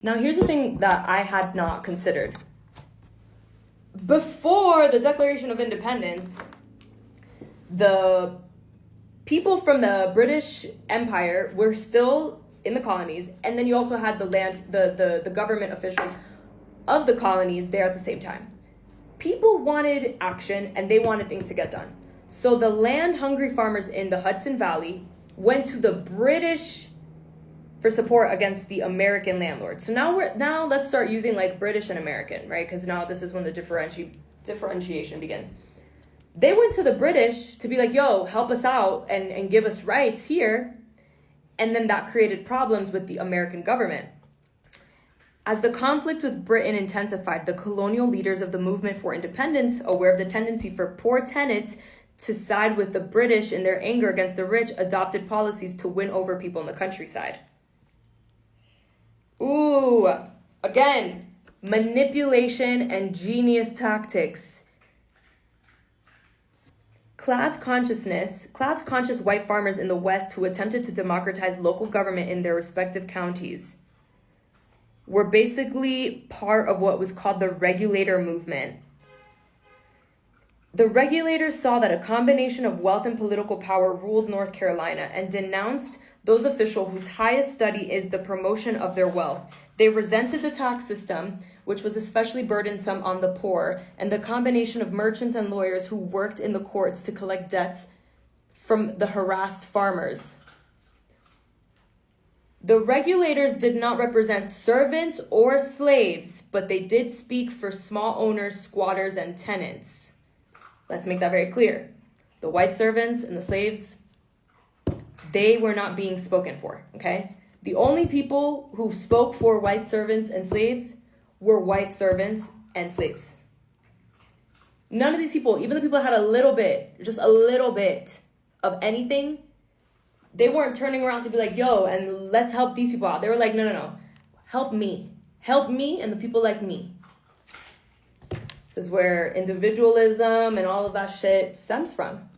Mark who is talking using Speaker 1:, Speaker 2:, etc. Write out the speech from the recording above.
Speaker 1: Now, here's the thing that I had not considered. Before the Declaration of Independence, the people from the British Empire were still in the colonies, and then you also had the government officials of the colonies there at the same time. People wanted action, and they wanted things to get done. So the land-hungry farmers in the Hudson Valley went to the British for support against the American landlords. So now let's start using like British and American, right? Because now this is when the differentiation begins. They went to the British to be like, yo, help us out and give us rights here. And then that created problems with the American government. As the conflict with Britain intensified, the colonial leaders of the movement for independence, aware of the tendency for poor tenants to side with the British in their anger against the rich, adopted policies to win over people in the countryside. Ooh, again, manipulation and genius tactics. Class-conscious white farmers in the West who attempted to democratize local government in their respective counties were basically part of what was called the regulator movement. The regulators saw that a combination of wealth and political power ruled North Carolina and denounced those officials whose highest study is the promotion of their wealth. They resented the tax system, which was especially burdensome on the poor, and the combination of merchants and lawyers who worked in the courts to collect debts from the harassed farmers. The regulators did not represent servants or slaves, but they did speak for small owners, squatters, and tenants. Let's make that very clear. The white servants and the slaves, they were not being spoken for, okay? The only people who spoke for white servants and slaves were white servants and slaves. None of these people, even the people that had just a little bit of anything, they weren't turning around to be like, yo, and let's help these people out. They were like, no. Help me and the people like me. This is where individualism and all of that shit stems from.